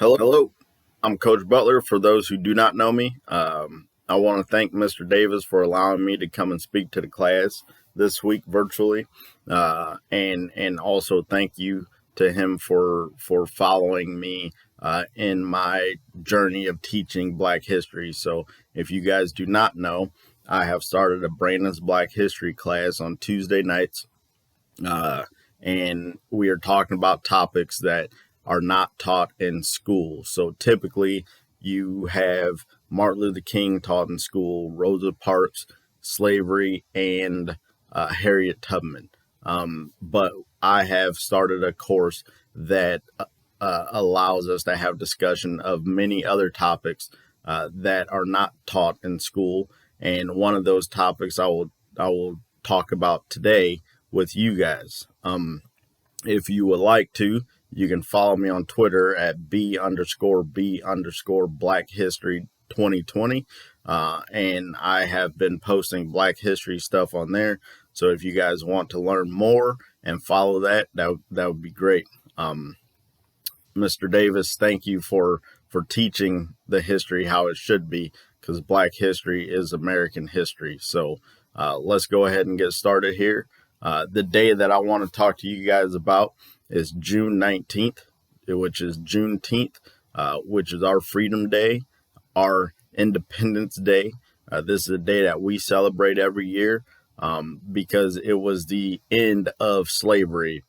Hello. I'm Coach Butler. For those who do not know me, I want to thank Mr. Davis for allowing me to come and speak to the class this week virtually, and also thank you to him for following me in my journey of teaching Black history. So, if you guys do not know, I have started a Brandon's Black History class on Tuesday nights, uh, and we are talking about topics that are not taught in school. So typically, you have Martin Luther King taught in school, Rosa Parks, slavery, and Harriet Tubman. But I have started a course that allows us to have discussion of many other topics that are not taught in school. And one of those topics I will talk about today with you guys. If you would like to, you can follow me on Twitter at B_B_Black History 2020. And I have been posting Black History stuff on there. So if you guys want to learn more and follow that would be great. Mr. Davis, thank you for teaching the history how it should be, because Black history is American history. So let's go ahead and get started here. The day that I want to talk to you guys about is June 19th, which is Juneteenth, which is our Freedom Day, our Independence Day. This is a day that we celebrate every year because it was the end of slavery.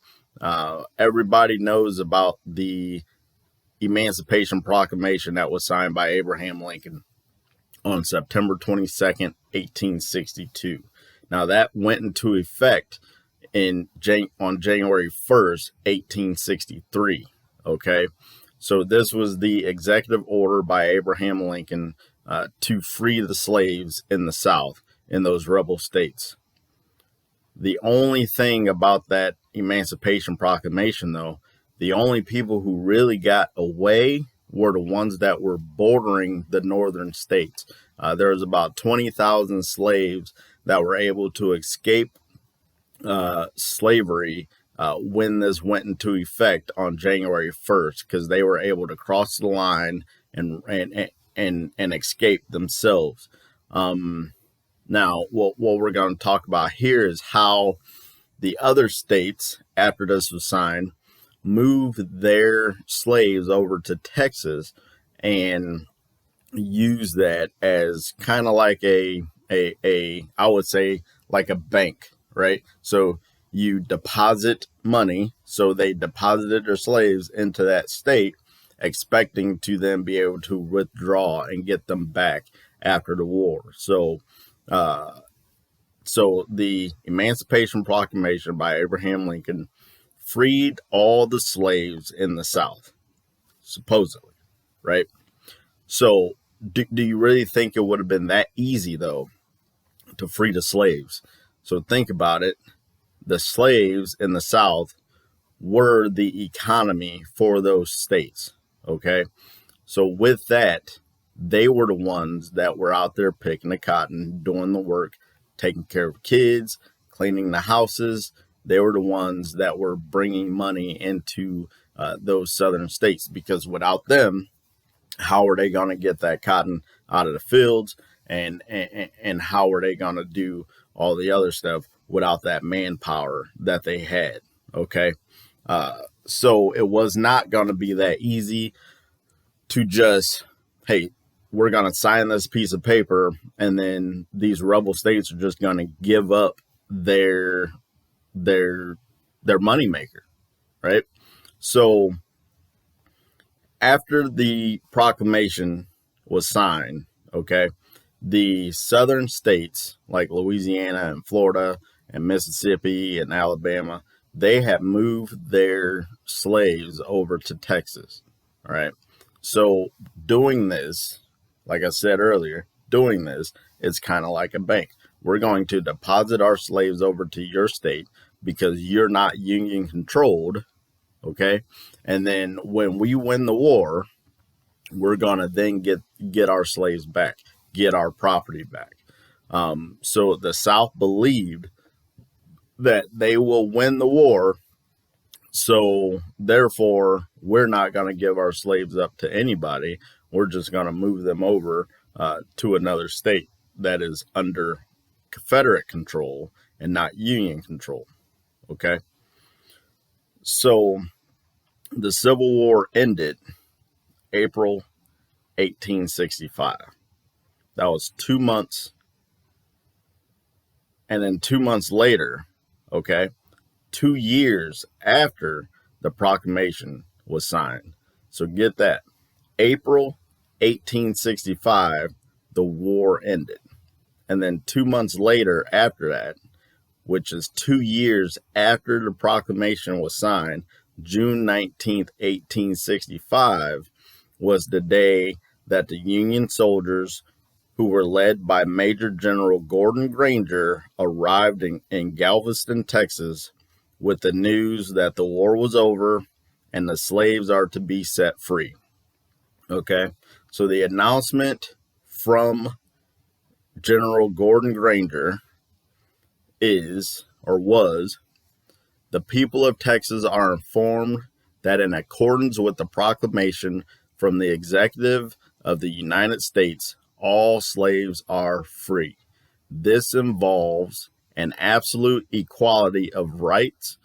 Everybody knows about the Emancipation Proclamation that was signed by Abraham Lincoln on September 22nd, 1862. Now, that went into effect on January 1st, 1863. Okay, so this was the executive order by Abraham Lincoln to free the slaves in the South, in those rebel states. The only thing about that Emancipation Proclamation, though, the only people who really got away were the ones that were bordering the northern states. There was about 20,000 slaves that were able to escape slavery when this went into effect on January 1st, because they were able to cross the line and escape themselves. Now, what we're going to talk about here is how the other states, after this was signed, moved their slaves over to Texas and use that as kind of like a I would say like a bank, right? So you deposit money. So they deposited their slaves into that state, expecting to then be able to withdraw and get them back after the war. So the Emancipation Proclamation by Abraham Lincoln freed all the slaves in the South, supposedly, right? So do you really think it would have been that easy, though, to free the slaves? So think about it. The slaves in the South were the economy for those states, okay? So with that, they were the ones that were out there picking the cotton, doing the work, taking care of kids, cleaning the houses. They were the ones that were bringing money into those southern states, because without them, how are they going to get that cotton out of the fields, and how are they going to do all the other stuff without that manpower that they had? Okay, so it was not going to be that easy to just, hey, we're going to sign this piece of paper and then these rebel states are just going to give up their moneymaker, right? So after the proclamation was signed, okay, the southern states like Louisiana and Florida and Mississippi and Alabama, they have moved their slaves over to Texas, all right? So doing this, like I said earlier, doing this is kind of like a bank. We're going to deposit our slaves over to your state because you're not union controlled, okay? And then when we win the war, we're going to then get our slaves back, get our property back. So the South believed that they will win the war, so therefore we're not going to give our slaves up to anybody. We're just going to move them over to another state that is under Confederate control and not Union control. Okay. So the Civil War ended April 1865. That was 2 months. And then 2 months later, okay, 2 years after the proclamation was signed. So get that. April 1865, the war ended. And then 2 months later after that, which is 2 years after the proclamation was signed, June 19th, 1865, was the day that the Union soldiers, who were led by Major General Gordon Granger, arrived in Galveston, Texas, with the news that the war was over and the slaves are to be set free. Okay, so the announcement from General Gordon Granger is, or was, the people of Texas are informed that in accordance with the proclamation from the executive of the United States, all slaves are free. This involves an absolute equality of rights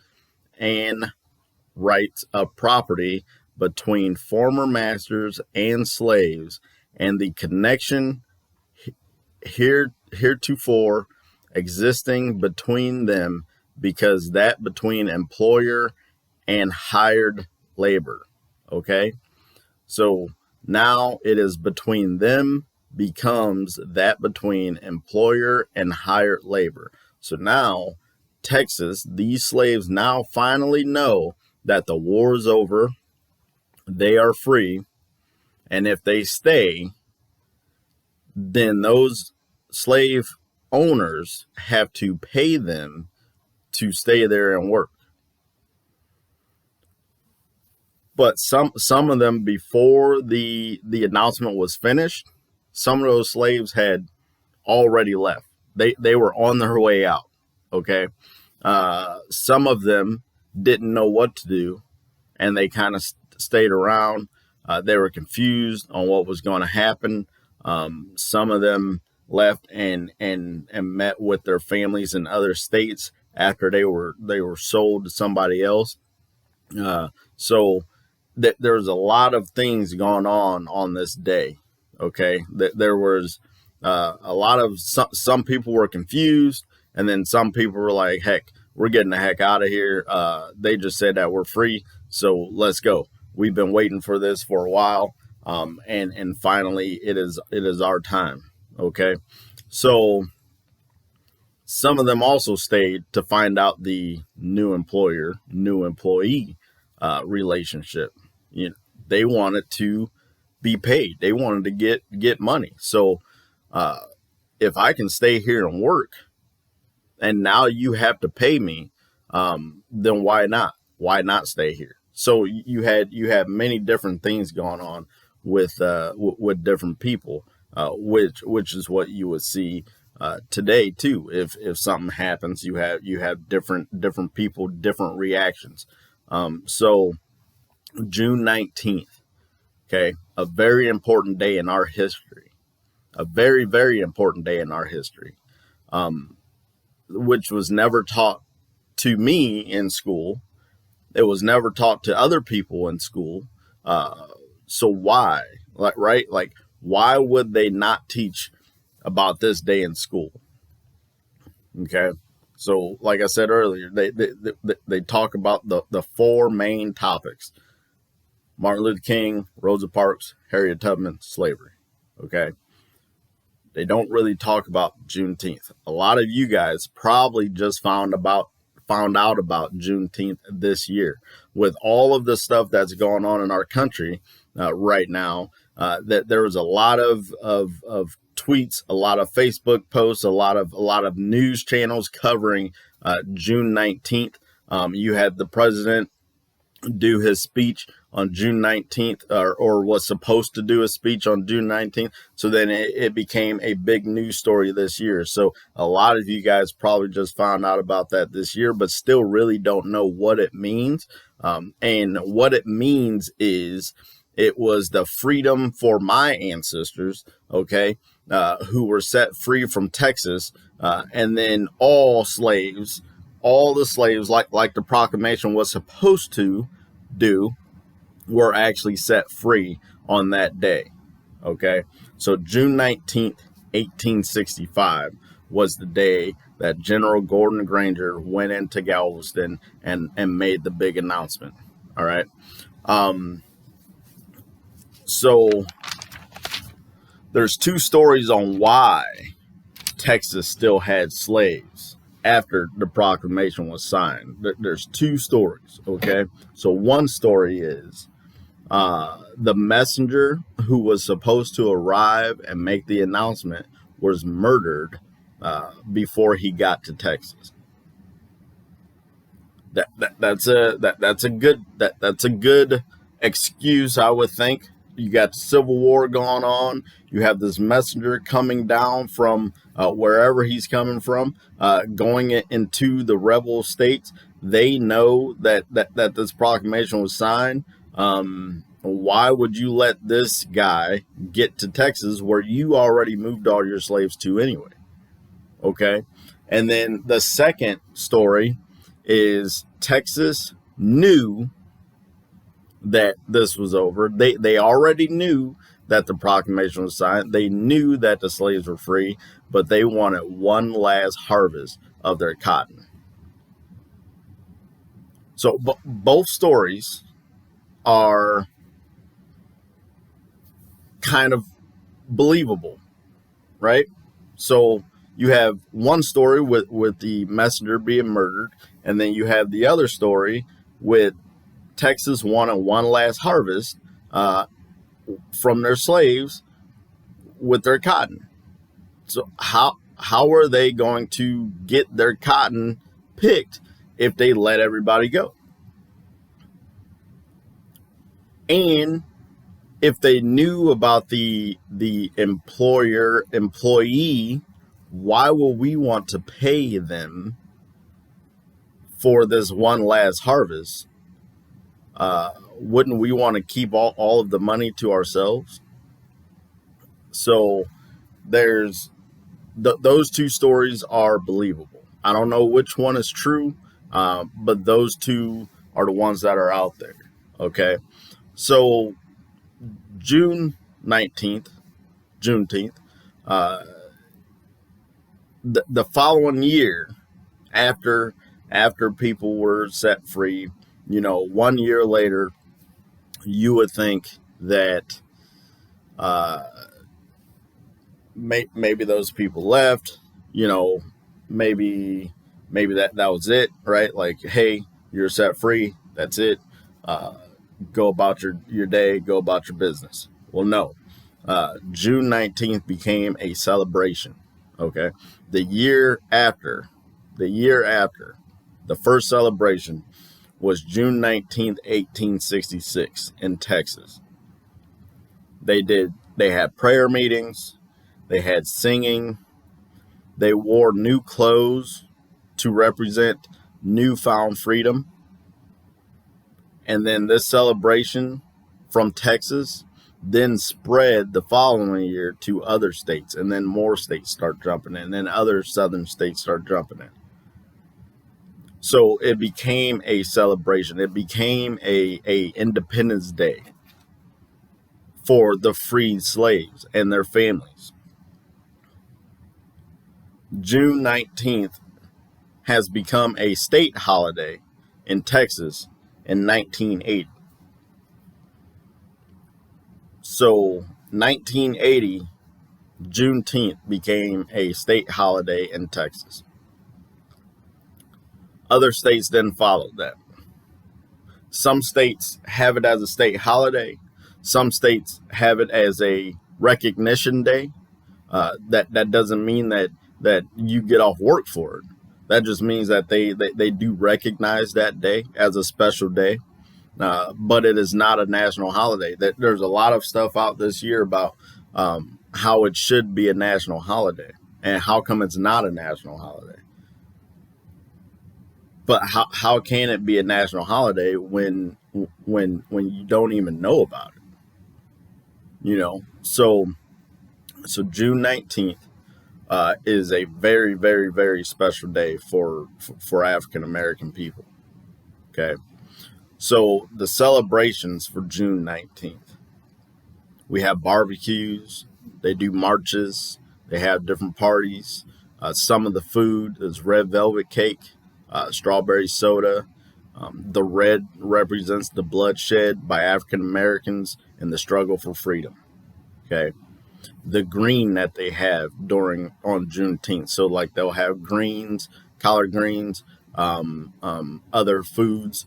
and rights of property between former masters and slaves, and the connection heretofore existing between them, because that between employer and hired labor. Okay, so now it is between them becomes that between employer and hired labor. So now Texas, these slaves now finally know that the war is over, they are free, and if they stay, then those slave owners have to pay them to stay there and work. But some of them, before the announcement was finished, some of those slaves had already left. They were on their way out. Okay, some of them didn't know what to do, and they kind of stayed around. They were confused on what was going to happen. Some of them left and met with their families in other states after they were sold to somebody else. So there's a lot of things going on this day. Okay, there was a lot of some people were confused, and then some people were like, "Heck, we're getting the heck out of here." They just said that we're free, so let's go. We've been waiting for this for a while, and finally it is our time. Okay, so some of them also stayed to find out the new employer, new employee relationship. You know, they wanted to be paid. They wanted to get money. So if I can stay here and work, and now you have to pay me, then why not? Why not stay here? So you have many different things going on with different people, which is what you would see today too. If something happens, you have different people, different reactions. So June 19th, okay, a very important day in our history, a very, very important day in our history, which was never taught to me in school. It was never taught to other people in school. So why? Like, why would they not teach about this day in school? Okay. So like I said earlier, they talk about the four main topics: Martin Luther King, Rosa Parks, Harriet Tubman, slavery. Okay. They don't really talk about Juneteenth. A lot of you guys probably just found out about Juneteenth this year, with all of the stuff that's going on in our country right now. That there was a lot of tweets, a lot of Facebook posts, a lot of news channels covering June 19th. You had the president do his speech on June 19th, or was supposed to do a speech on June 19th. So then it became a big news story this year. So a lot of you guys probably just found out about that this year, but still really don't know what it means. And what it means is it was the freedom for my ancestors, okay, who were set free from Texas, and then all the slaves, like the proclamation was supposed to do, were actually set free on that day. Okay, so June 19th, 1865 was the day that General Gordon Granger went into Galveston and made the big announcement. All right. So there's two stories on why Texas still had slaves after the proclamation was signed. There's two stories, okay? So one story is the messenger who was supposed to arrive and make the announcement was murdered before he got to Texas. That's a good excuse, I would think. You got the Civil War going on. You have this messenger coming down from wherever he's coming from, going into the rebel states. They know that this proclamation was signed. Why would you let this guy get to Texas where you already moved all your slaves to anyway? Okay. And then the second story is Texas knew that this was over. They already knew that the proclamation was signed. They knew that the slaves were free, but they wanted one last harvest of their cotton. So both stories are kind of believable, right? So you have one story with the messenger being murdered, and then you have the other story with Texas wanted one last harvest from their slaves with their cotton. So how are they going to get their cotton picked if they let everybody go? And if they knew about the employee, why will we want to pay them for this one last harvest? Wouldn't we want to keep all of the money to ourselves? So there's those two stories are believable. I don't know which one is true, but those two are the ones that are out there. Okay, so June 19th, Juneteenth, the following year, after people were set free, 1 year later, you would think that maybe those people left, maybe that was it, right? Like, hey, you're set free, that's it. Go about your day, go about your business. Well, no. June 19th became a celebration. Okay. The year after, the first celebration was June 19th, 1866 in Texas. They had prayer meetings, they had singing, they wore new clothes to represent newfound freedom. And then this celebration from Texas then spread the following year to other states, and then more states start jumping in, and then other southern states start jumping in. So it became a celebration. It became a Independence Day for the freed slaves and their families. June 19th has become a state holiday in Texas in 1980. So 1980, Juneteenth became a state holiday in Texas. Other states then followed that. Some states have it as a state holiday. Some states have it as a recognition day. That doesn't mean that you get off work for it. That just means that they do recognize that day as a special day. but it is not a national holiday. There's a lot of stuff out this year about how it should be a national holiday and how come it's not a national holiday. But how can it be a national holiday when you don't even know about it? So June 19th is a very, very, very special day for African American people. Okay, so the celebrations for June 19th, we have barbecues, they do marches, they have different parties. Some of the food is red velvet cake, strawberry soda. The red represents the bloodshed by African Americans in the struggle for freedom. Okay, the green that they have on Juneteenth. So like they'll have greens, collard greens, other foods,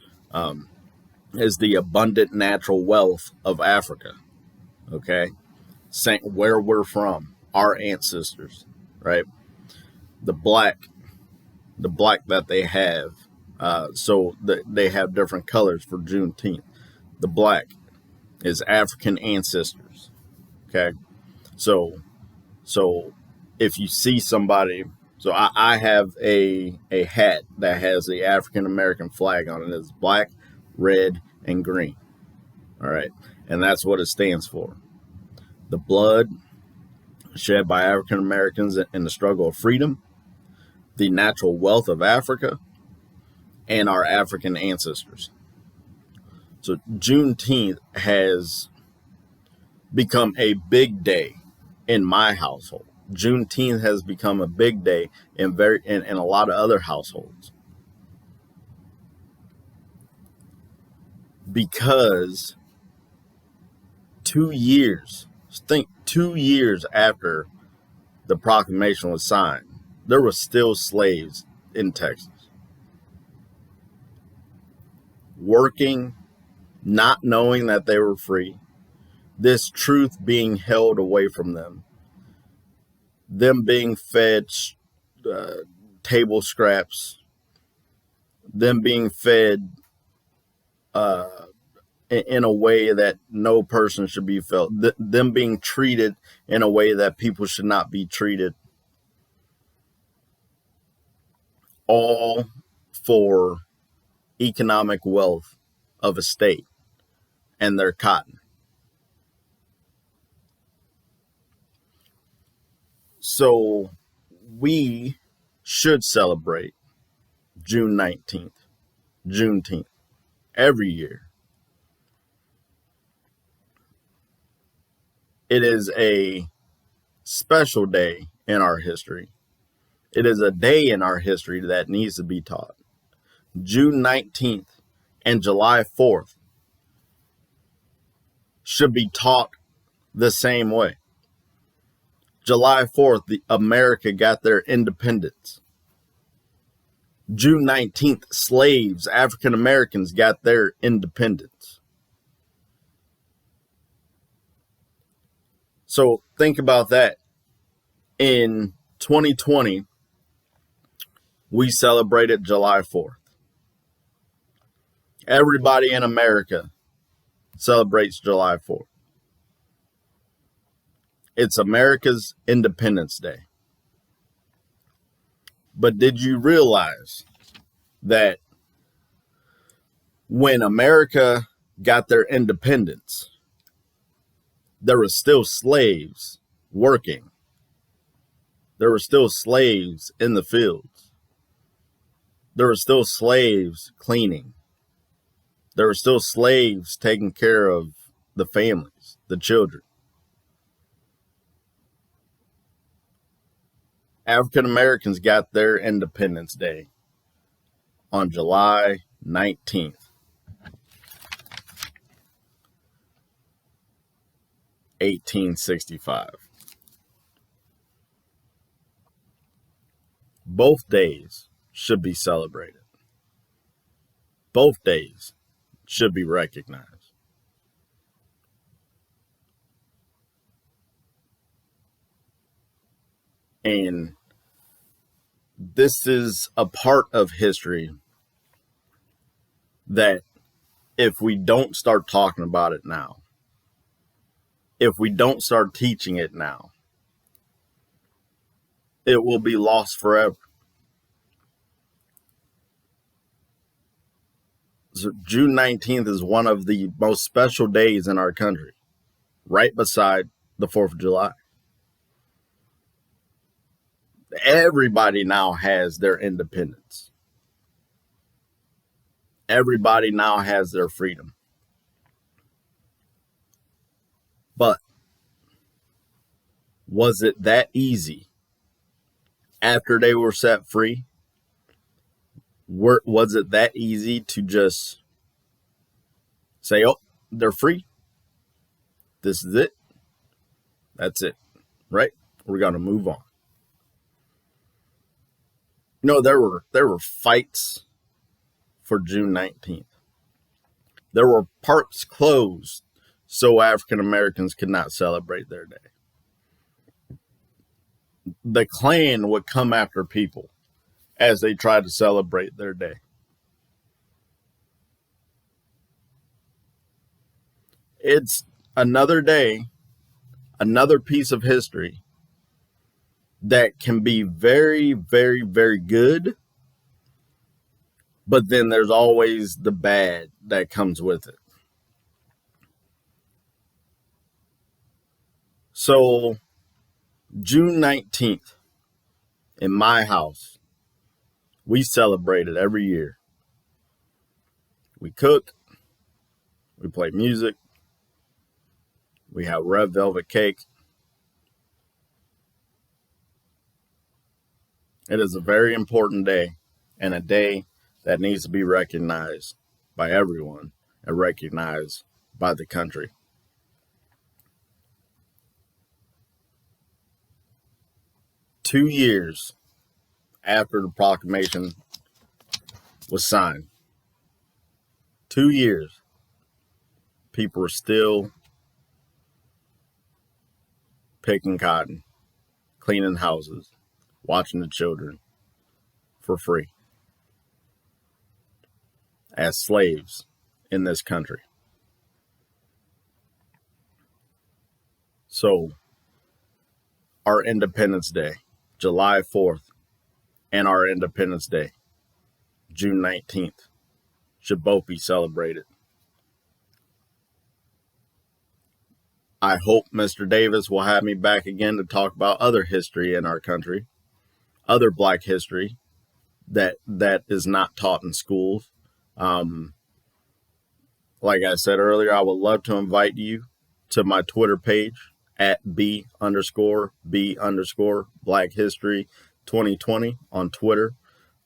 is the abundant natural wealth of Africa. Okay, saying where we're from, our ancestors, right? The black that they have. They have different colors for Juneteenth. The black is African ancestors. Okay, so if you see somebody, so I have a hat that has the African American flag on it. It's black, red, and green. All right, and that's what it stands for. The blood shed by African Americans in the struggle of freedom, the natural wealth of Africa, and our African ancestors. So Juneteenth has become a big day in my household. Juneteenth has become a big day in a lot of other households, because 2 years, think 2 years after the proclamation was signed, there were still slaves in Texas working, not knowing that they were free, this truth being held away from them being fed table scraps, them being fed in a way that no person should be felt, them being treated in a way that people should not be treated, all for economic wealth of a state and their cotton. So we should celebrate June 19th, Juneteenth, every year. It is a special day in our history. It is a day in our history that needs to be taught. June 19th and July 4th should be taught the same way. July 4th, America got their independence. June 19th, slaves, African Americans, got their independence. So think about that. In 2020, we celebrated July 4th. Everybody in America celebrates July 4th. It's America's Independence Day. But did you realize that when America got their independence, there were still slaves working? There were still slaves in the fields. There were still slaves cleaning. There were still slaves taking care of the families, the children. African Americans got their Independence Day on July 19th, 1865. Both days should be celebrated. Both days should be recognized. And this is a part of history that if we don't start talking about it now, if we don't start teaching it now, it will be lost forever. So June 19th is one of the most special days in our country, right beside the 4th of July. Everybody now has their independence. Everybody now has their freedom. But was it that easy after they were set free? Was it that easy to just say, oh, they're free? This is it. That's it, right? We're going to move on. There were fights for June 19th. There were parks closed so African Americans could not celebrate their day. The Klan would come after people as they tried to celebrate their day. It's another day, another piece of history that can be very, very, very good, but then there's always the bad that comes with it. So, June 19th, in my house, we celebrate it every year. We cook, we play music, we have red velvet cake. It is a very important day, and a day that needs to be recognized by everyone and recognized by the country. Two years after the proclamation was signed, 2 years, people are still picking cotton, cleaning houses, watching the children for free as slaves in this country. So, our Independence Day, July 4th, and our Independence Day, June 19th, should both be celebrated. I hope Mr. Davis will have me back again to talk about other history in our country, other Black history that is not taught in schools. Like I said earlier, I would love to invite you to my Twitter page at B_B_Black History 2020 on Twitter.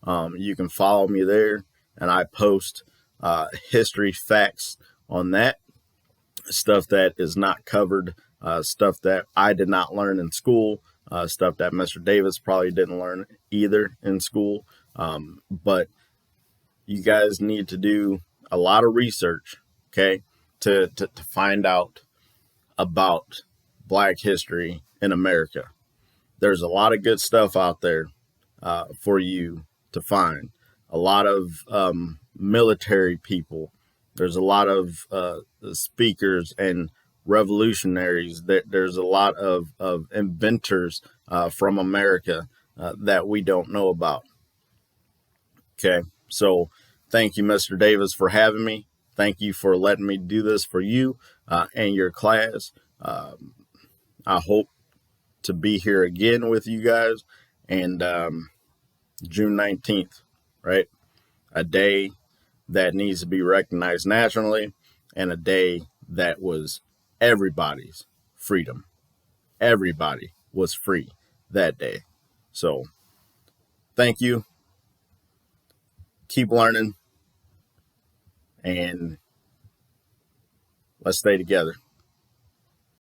You can follow me there, and I post history facts on that, stuff that is not covered, stuff that I did not learn in school, stuff that Mr. Davis probably didn't learn either in school. But you guys need to do a lot of research, okay, to find out about Black history in America. There's a lot of good stuff out there for you to find. A lot of military people. There's a lot of speakers and revolutionaries. There's a lot of inventors from America that we don't know about. Okay, so thank you, Mr. Davis, for having me. Thank you for letting me do this for you and your class. I hope to be here again with you guys. And June 19th, right? A day that needs to be recognized nationally, and a day that was everybody's freedom. Everybody was free that day. So thank you. Keep learning, and let's stay together.